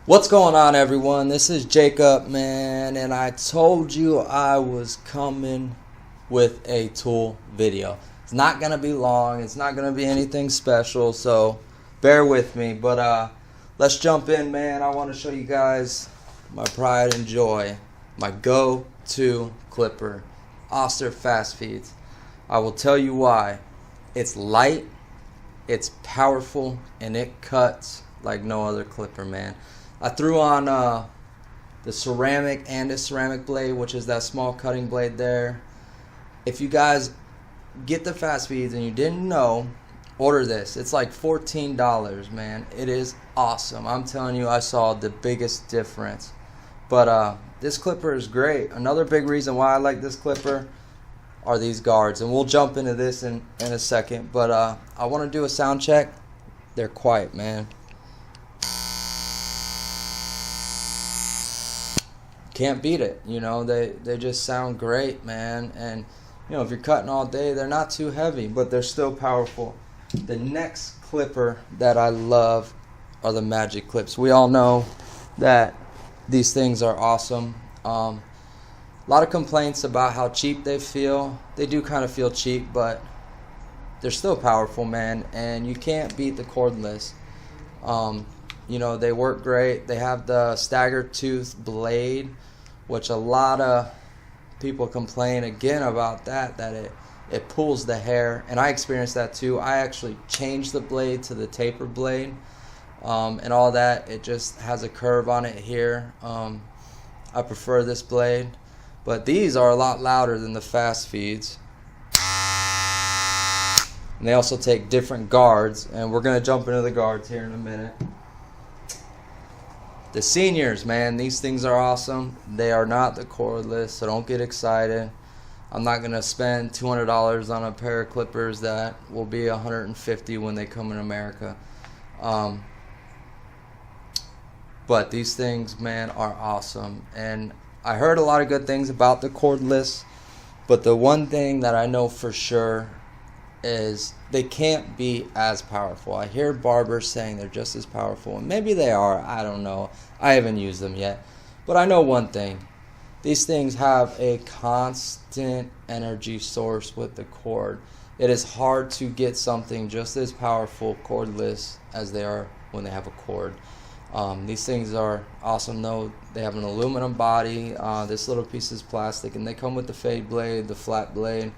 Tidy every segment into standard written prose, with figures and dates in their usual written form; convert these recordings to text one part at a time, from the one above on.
What's going on, everyone? This is Jacob, man, and I told you I was coming with a tool video. It's not gonna be long, it's not gonna be anything special, so bear with me. But let's jump in, man. I want to show you guys my pride and joy, my go-to clipper, Oster Fast Feeds. I will tell you why. It's light, it's powerful, and it cuts like no other clipper, man. I threw on the ceramic and a ceramic blade, which is that small cutting blade there. If you guys get the Fast Feeds and you didn't know, order this. It's like $14, man. It is awesome. I'm telling you, I saw the biggest difference. But this clipper is great. Another big reason why I like this clipper are these guards. And we'll jump into this in a second. But I want to do a sound check. They're quiet, man. Can't beat it. You know, they just sound great, man. And you know, if you're cutting all day, they're not too heavy, but they're still powerful. The next clipper that I love are the Magic Clips. We all know that these things are awesome. A lot of complaints about how cheap they feel. They do kind of feel cheap, but they're still powerful, man, and you can't beat the cordless. You know, they work great. They have the staggered tooth blade, which a lot of people complain again about that it pulls the hair, and I experienced that too. I actually changed the blade to the taper blade, and all that. It just has a curve on it here. I prefer this blade, but these are a lot louder than the Fast Feeds. And they also take different guards, and we're going to jump into the guards here in a minute. The seniors, man, these things are awesome. They are not the cordless, so don't get excited. I'm not going to spend $200 on a pair of clippers that will be $150 when they come in America. But these things, man, are awesome. And I heard a lot of good things about the cordless, but the one thing that I know for sure is they can't be as powerful. I hear Barber saying they're just as powerful, and maybe they are. I don't know. I haven't used them yet. But I know one thing. These things have a constant energy source with the cord. It is hard to get something just as powerful cordless as they are when they have a cord. These things are awesome though. They have an aluminum body. This little piece is plastic, and they come with the fade blade, the flat blade.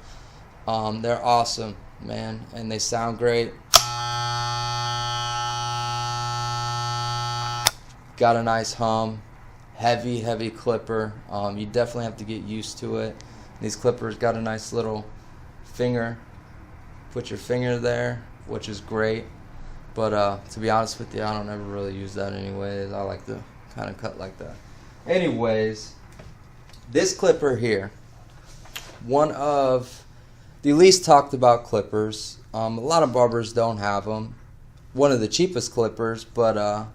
They're awesome, man, and they sound great. Got a nice hum. Heavy clipper. You definitely have to get used to it. These clippers got a nice little finger. Put your finger there, which is great. But to be honest with you, I don't ever really use that anyways. I like to kind of cut like that. Anyways, this clipper here, one of the least talked about clippers. A lot of barbers don't have them. One of the cheapest clippers, but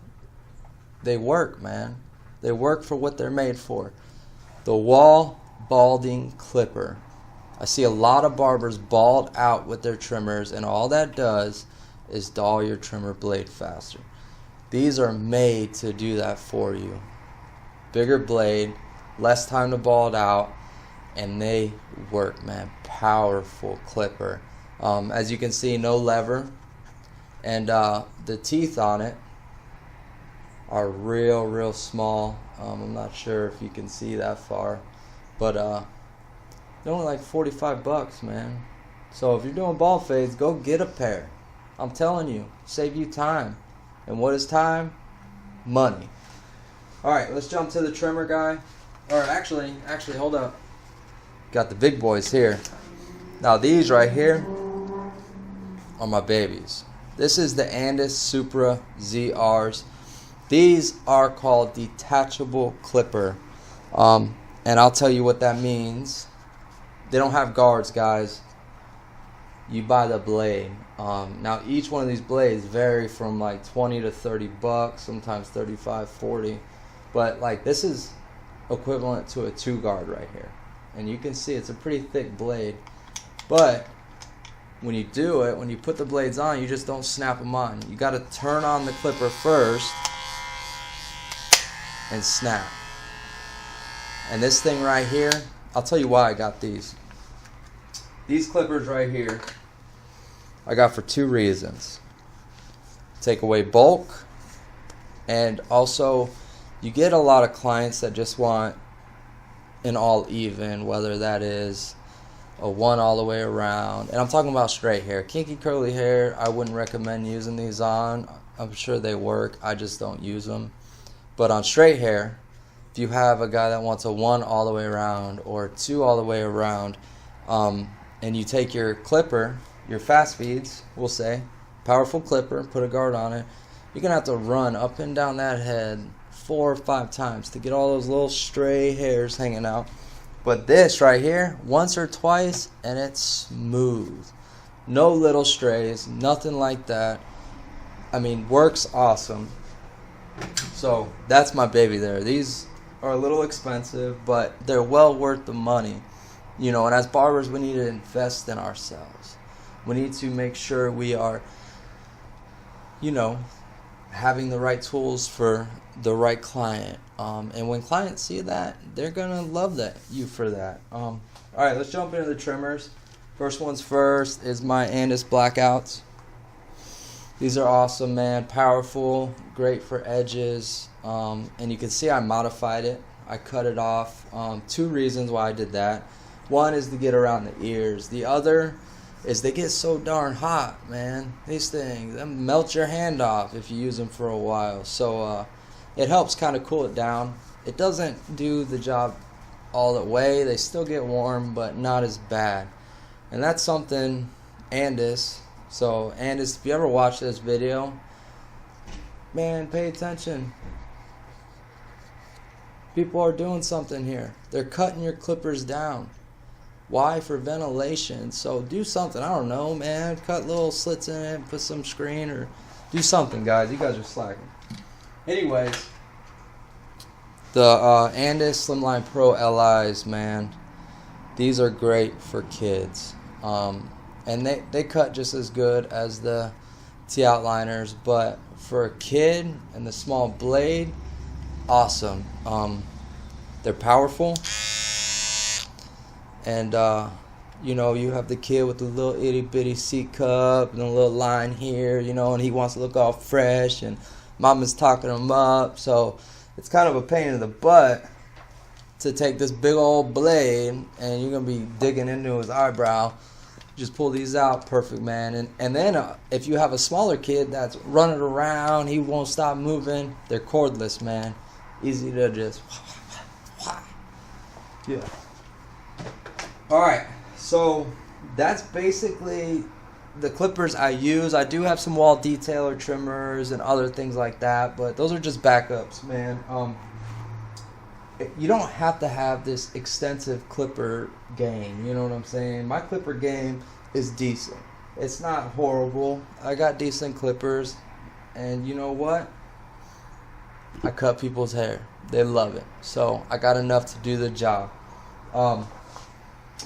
they work, man. They work for what they're made for. The wall balding clipper. I see a lot of barbers bald out with their trimmers, and all that does is dull your trimmer blade faster. These are made to do that for you. Bigger blade, less time to bald out, and they work, man. Powerful clipper. As you can see, no lever, and the teeth on it are real small. I'm not sure if you can see that far, but they're only like $45, man. So if you're doing bald fades, go get a pair. I'm telling you, save you time. And what is time? Money. All right, let's jump to the trimmer guy. Or actually, hold up. Got the big boys here. Now these right here are my babies. This is the Andis Supra ZRs. These are called detachable clipper. And I'll tell you what that means. They don't have guards, guys. You buy the blade. Now each one of these blades vary from like 20 to $30, sometimes 35, 40. But like this is equivalent to a 2-guard right here. And you can see it's a pretty thick blade. But when you do it, when you put the blades on, you just don't snap them on. You got to turn on the clipper first and snap. And this thing right here, I'll tell you why I got these. These clippers right here, I got for 2 reasons. Take away bulk, and also you get a lot of clients that just want an all even, whether that is a 1 all the way around. And I'm talking about straight hair. Kinky curly hair, I wouldn't recommend using these on. I'm sure they work, I just don't use them. But on straight hair, if you have a guy that wants a 1 all the way around or 2 all the way around, and you take your clipper, your fast feeds, we'll say, powerful clipper, put a guard on it, you're going to have to run up and down that head 4 or 5 times to get all those little stray hairs hanging out. But this right here, once or twice, and it's smooth. No little strays, nothing like that. I mean, works awesome. So that's my baby there. These are a little expensive, but they're well worth the money. You know, and as barbers, we need to invest in ourselves. We need to make sure we are, you know, having the right tools for the right client. And when clients see that, they're going to love you for that. All right, let's jump into the trimmers. First one's first is my Andis Blackouts. These are awesome, man. Powerful, great for edges. And you can see I modified it. I cut it off. 2 reasons why I did that. One is to get around the ears. The other is they get so darn hot, man. These things, they melt your hand off if you use them for a while. So it helps kind of cool it down. It doesn't do the job all the way. They still get warm, but not as bad. And that's something Andis. So Andis, if you ever watch this video, man, pay attention. People are doing something here. They're cutting your clippers down. Why? For ventilation. So do something. I don't know, man. Cut little slits in it, put some screen, or do something, guys. You guys are slacking. Anyways, the Andis Slimline Pro LIs, man, these are great for kids. And they cut just as good as the T-outliners, but for a kid and the small blade, awesome. They're powerful. And, you know, you have the kid with the little itty-bitty C-cup and a little line here, you know, and he wants to look all fresh, and mama's talking him up. So it's kind of a pain in the butt to take this big old blade, and you're going to be digging into his eyebrow. Just pull these out, perfect, man. And then if you have a smaller kid that's running around, he won't stop moving, they're cordless, man. Easy to just, yeah. Alright, so that's basically the clippers I use. I do have some wall detailer trimmers and other things like that, but those are just backups, man. You don't have to have this extensive clipper game, you know what I'm saying? My clipper game is decent. It's not horrible. I got decent clippers, and you know what? I cut people's hair. They love it. So I got enough to do the job.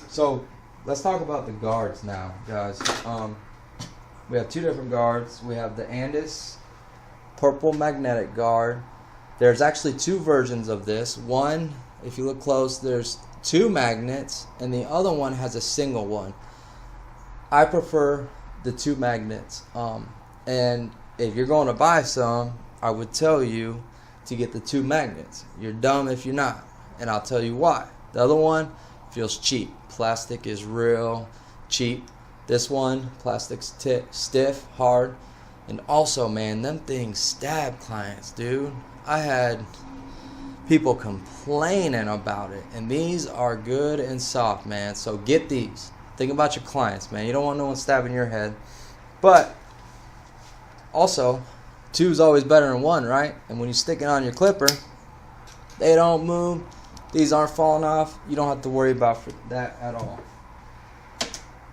So let's talk about the guards now, guys. We have 2 different guards. We have the Andis Purple Magnetic Guard. There's actually 2 versions of this. One, if you look close, there's 2 magnets, and the other one has a single one. I prefer the 2 magnets. And if you're going to buy some, I would tell you to get the 2 magnets. You're dumb if you're not, and I'll tell you why. The other one feels cheap. Plastic is real cheap. This one, plastic's stiff, hard, and also, man, them things stab clients, dude. I had people complaining about it, and these are good and soft, man. So get these. Think about your clients, man. You don't want no one stabbing your head. But also, 2 is always better than 1, right? And when you stick it on your clipper, they don't move. These aren't falling off. You don't have to worry about that at all.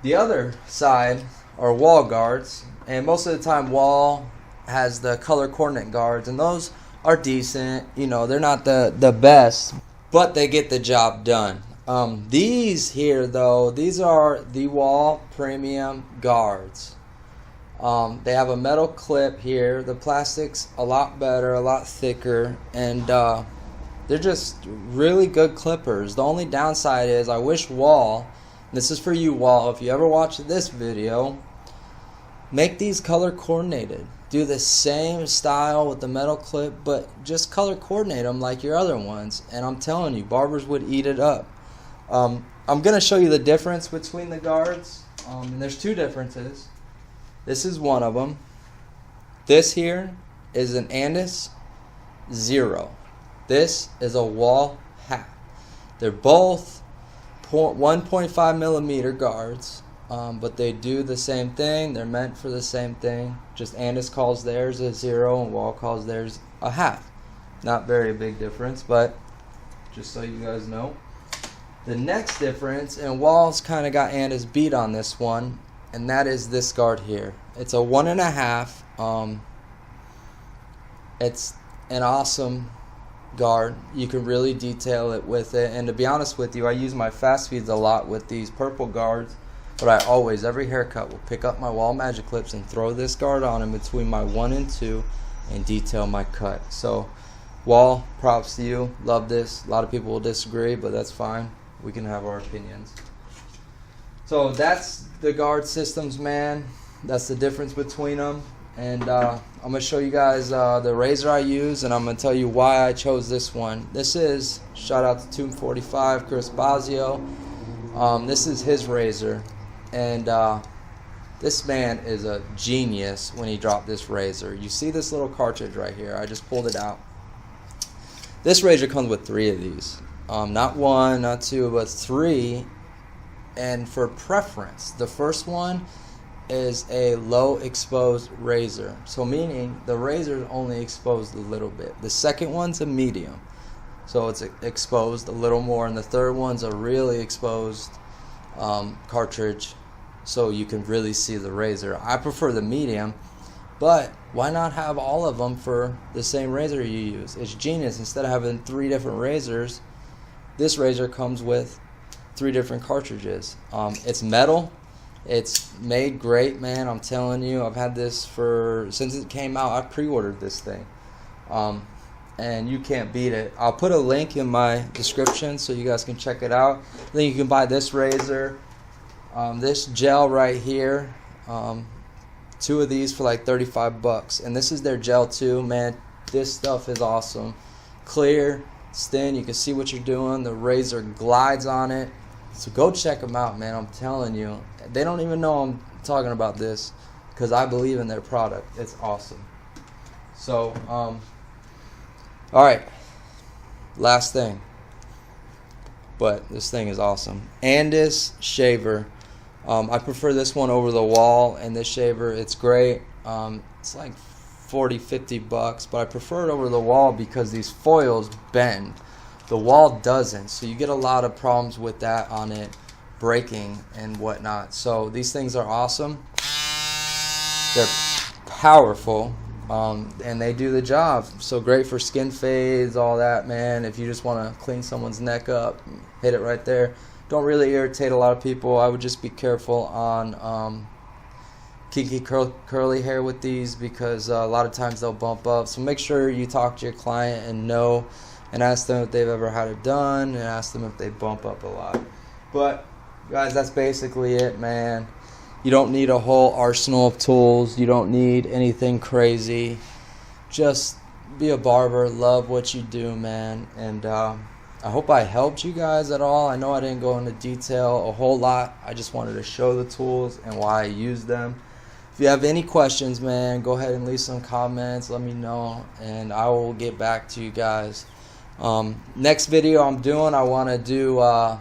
The other side are wall guards, and most of the time wall has the color coordinate guards, and those are decent. You know, they're not the best, but they get the job done. These here, though, these are the wall premium guards. They have a metal clip here. The plastic's a lot better, a lot thicker, and They're just really good clippers. The only downside is I wish Wall, this is for you Wall, if you ever watch this video, make these color coordinated. Do the same style with the metal clip, but just color coordinate them like your other ones. And I'm telling you, barbers would eat it up. I'm going to show you the difference between the guards. And there's two differences. This is one of them. This here is an Andis 0. This is a Wall half. They're both 1.5 millimeter guards, but they do the same thing. They're meant for the same thing. Just Andis calls theirs a 0 and Wall calls theirs a half. Not very big difference, but just so you guys know. The next difference, and Wall's kind of got Andis beat on this one, and that is this guard here. It's a 1.5. It's an awesome guard. You can really detail it with it, and to be honest with you, I use my fast feeds a lot with these purple guards, but I always, every haircut, will pick up my Wall Magic Clips and throw this guard on in between my 1 and 2 and detail my cut. So Wall, props to you. Love this. A lot of people will disagree, but that's fine. We can have our opinions. So that's the guard systems, man. That's the difference between them. And I'm going to show you guys the razor I use, and I'm going to tell you why I chose this one. This is, shout out to Tomb 45, Chris Bazio. This is his razor. And this man is a genius when he dropped this razor. You see this little cartridge right here. I just pulled it out. This razor comes with 3 of these. Not 1, not 2, but 3. And for preference, the first one is a low exposed razor, so meaning the razor is only exposed a little bit. The second one's a medium, so it's exposed a little more, and the third one's a really exposed cartridge, so you can really see the razor. I prefer the medium, but why not have all of them for the same razor you use? It's genius. Instead of having 3 different razors, this razor comes with 3 different cartridges. It's metal. It's made great, man. I'm telling you, I've had this since it came out. I pre-ordered this thing, and you can't beat it. I'll put a link in my description so you guys can check it out. Then you can buy this razor, this gel right here, 2 of these for like $35, and this is their gel too, man. This stuff is awesome. Clear, it's thin. You can see what you're doing. The razor glides on it. So go check them out, man. I'm telling you. They don't even know I'm talking about this because I believe in their product. It's awesome. So, all right. Last thing. But this thing is awesome. Andis shaver. I prefer this one over the Wall, and this shaver, it's great. It's like $40-50, but I prefer it over the Wall because these foils bend. The Wall doesn't, so you get a lot of problems with that on it breaking and whatnot. So these things are awesome. They're powerful, and they do the job. So great for skin fades, all that, man. If you just want to clean someone's neck up, hit it right there. Don't really irritate a lot of people. I would just be careful on kinky curly hair with these because a lot of times they'll bump up. So make sure you talk to your client and know, and ask them if they've ever had it done, and ask them if they bump up a lot. But guys, that's basically it, man. You don't need a whole arsenal of tools. You don't need anything crazy. Just be a barber. Love what you do, man. And I hope I helped you guys at all. I know I didn't go into detail a whole lot. I just wanted to show the tools and why I use them. If you have any questions, man, go ahead and leave some comments. Let me know, and I will get back to you guys. Next video I'm doing, I want to do, I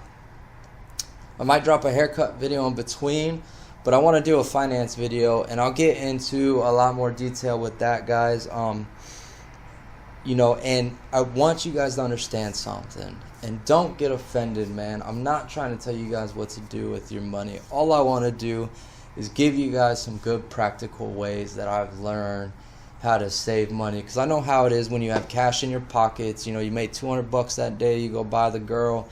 might drop a haircut video in between, but I want to do a finance video, and I'll get into a lot more detail with that, guys. You know, and I want you guys to understand something, and don't get offended, man. I'm not trying to tell you guys what to do with your money. All I want to do is give you guys some good practical ways that I've learned how to save money, because I know how it is when you have cash in your pockets. You know, you made $200 that day, you go buy the girl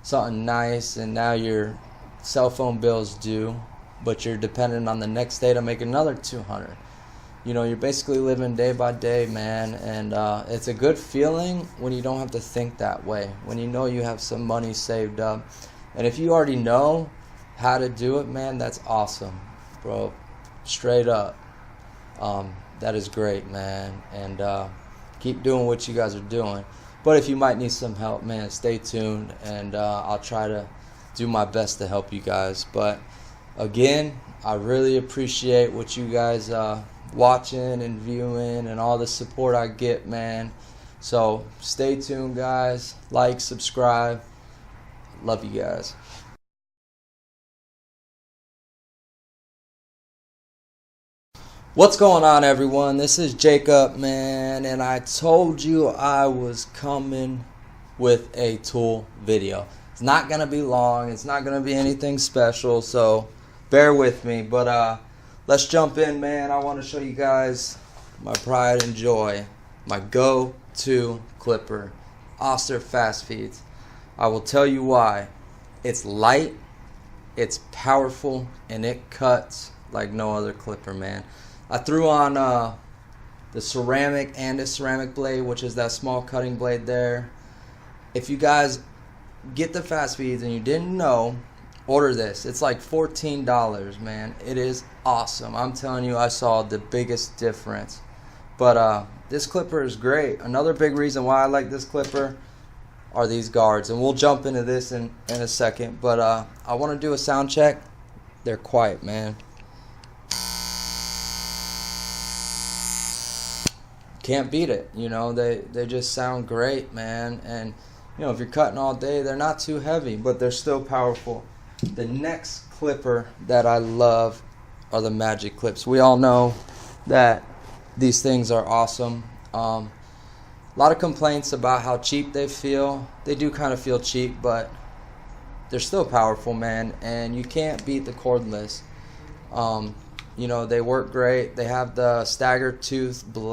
something nice, and now your cell phone bill's due, but you're dependent on the next day to make another $200. you know, you're basically living day by day, man. And it's a good feeling when you don't have to think that way, when you know you have some money saved up. And if you already know how to do it, man, that's awesome, bro. Straight up. That is great, man. And keep doing what you guys are doing. But if you might need some help, man, stay tuned, and I'll try to do my best to help you guys. But again, I really appreciate what you guys watching and viewing and all the support I get, man. So stay tuned, guys. Like, subscribe. Love you guys. What's going on, everyone? This is Jacob, man, and I told you I was coming with a tool video. It's not gonna be long, it's not gonna be anything special, so bear with me. But let's jump in, man. I want to show you guys my pride and joy, my go-to clipper, Oster Fast Feeds. I will tell you why. It's light, it's powerful, and it cuts like no other clipper, man. I threw on the ceramic and a ceramic blade, which is that small cutting blade there. If you guys get the Fast Feeds and you didn't know, order this. It's like $14, man. It is awesome. I'm telling you, I saw the biggest difference. But this clipper is great. Another big reason why I like this clipper are these guards. And we'll jump into this in a second. But I want to do a sound check. They're quiet, man. Can't beat it. You know, they just sound great, man. And, you know, if you're cutting all day, they're not too heavy, but they're still powerful. The next clipper that I love are the Magic Clips. We all know that these things are awesome. A lot of complaints about how cheap they feel. They do kind of feel cheap, but they're still powerful, man, and you can't beat the cordless. You know, they work great. They have the staggered tooth blade.